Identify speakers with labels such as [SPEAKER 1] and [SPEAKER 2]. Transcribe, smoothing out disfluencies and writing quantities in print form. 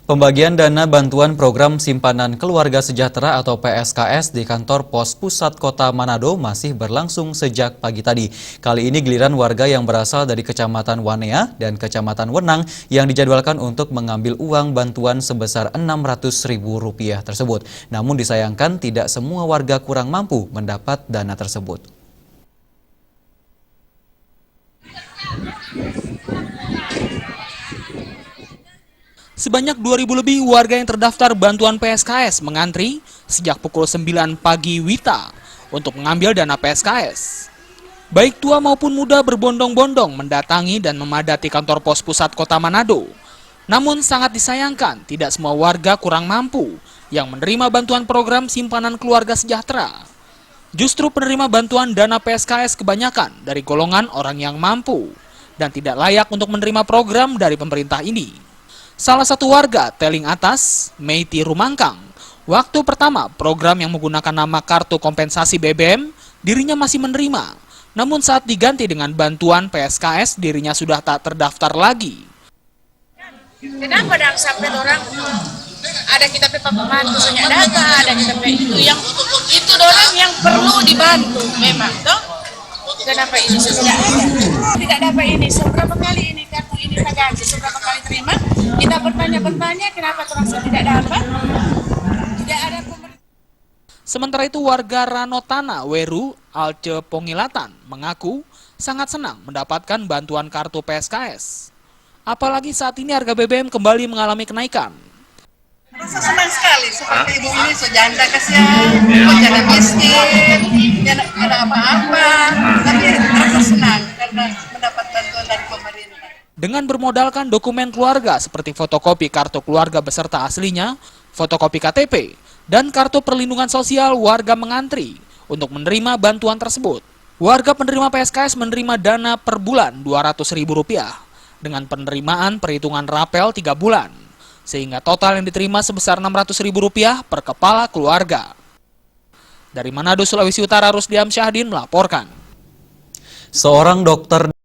[SPEAKER 1] Pembagian dana bantuan program simpanan keluarga sejahtera atau PSKS di kantor pos pusat kota Manado masih berlangsung sejak pagi tadi. Kali ini giliran warga yang berasal dari Kecamatan Wanea dan Kecamatan Wenang yang dijadwalkan untuk mengambil uang bantuan sebesar Rp600.000 tersebut. Namun disayangkan tidak semua warga kurang mampu mendapat dana tersebut.
[SPEAKER 2] Sebanyak 2.000 lebih warga yang terdaftar bantuan PSKS mengantri sejak pukul 9 pagi WITA untuk mengambil dana PSKS. Baik tua maupun muda berbondong-bondong mendatangi dan memadati kantor pos pusat kota Manado. Namun sangat disayangkan tidak semua warga kurang mampu yang menerima bantuan program simpanan keluarga sejahtera. Justru penerima bantuan dana PSKS kebanyakan dari golongan orang yang mampu dan tidak layak untuk menerima program dari pemerintah ini. Salah satu warga Teling Atas, Meiti Rumangkang, waktu pertama program yang menggunakan nama kartu kompensasi BBM, dirinya masih menerima. Namun saat diganti dengan bantuan PSKS, dirinya sudah tak terdaftar lagi.
[SPEAKER 3] Kenapa dong sampai orang ada kita pembantu senjata, ada kita itu orang yang perlu dibantu memang toh. Kenapa ini sudah ada? Tidak dapat ini, seberapa kali ini kartu ini tak gaji, seberapa kali terima? Kita bertanya kenapa orang tidak dapat? Tidak ada pemerintah.
[SPEAKER 2] Sementara itu warga Ranotana, Weru, Alce Pongilatan mengaku sangat senang mendapatkan bantuan kartu PSKS. Apalagi saat ini harga BBM kembali mengalami kenaikan.
[SPEAKER 4] Rasa senang sekali seperti ibu ini sejanda kasihan, sejanda miskin, tidak ada apa-apa, tapi rasa senang karena mendapat bantuan dari pemerintah.
[SPEAKER 2] Dengan bermodalkan dokumen keluarga seperti fotokopi kartu keluarga beserta aslinya, fotokopi KTP, dan kartu perlindungan sosial, warga mengantri untuk menerima bantuan tersebut. Warga penerima PSKS menerima dana per bulan Rp200.000 dengan penerimaan perhitungan rapel 3 bulan. Sehingga total yang diterima sebesar Rp600.000 per kepala keluarga. Dari Manado, Sulawesi Utara, Rusdiam Syahdin melaporkan.
[SPEAKER 1] Seorang dokter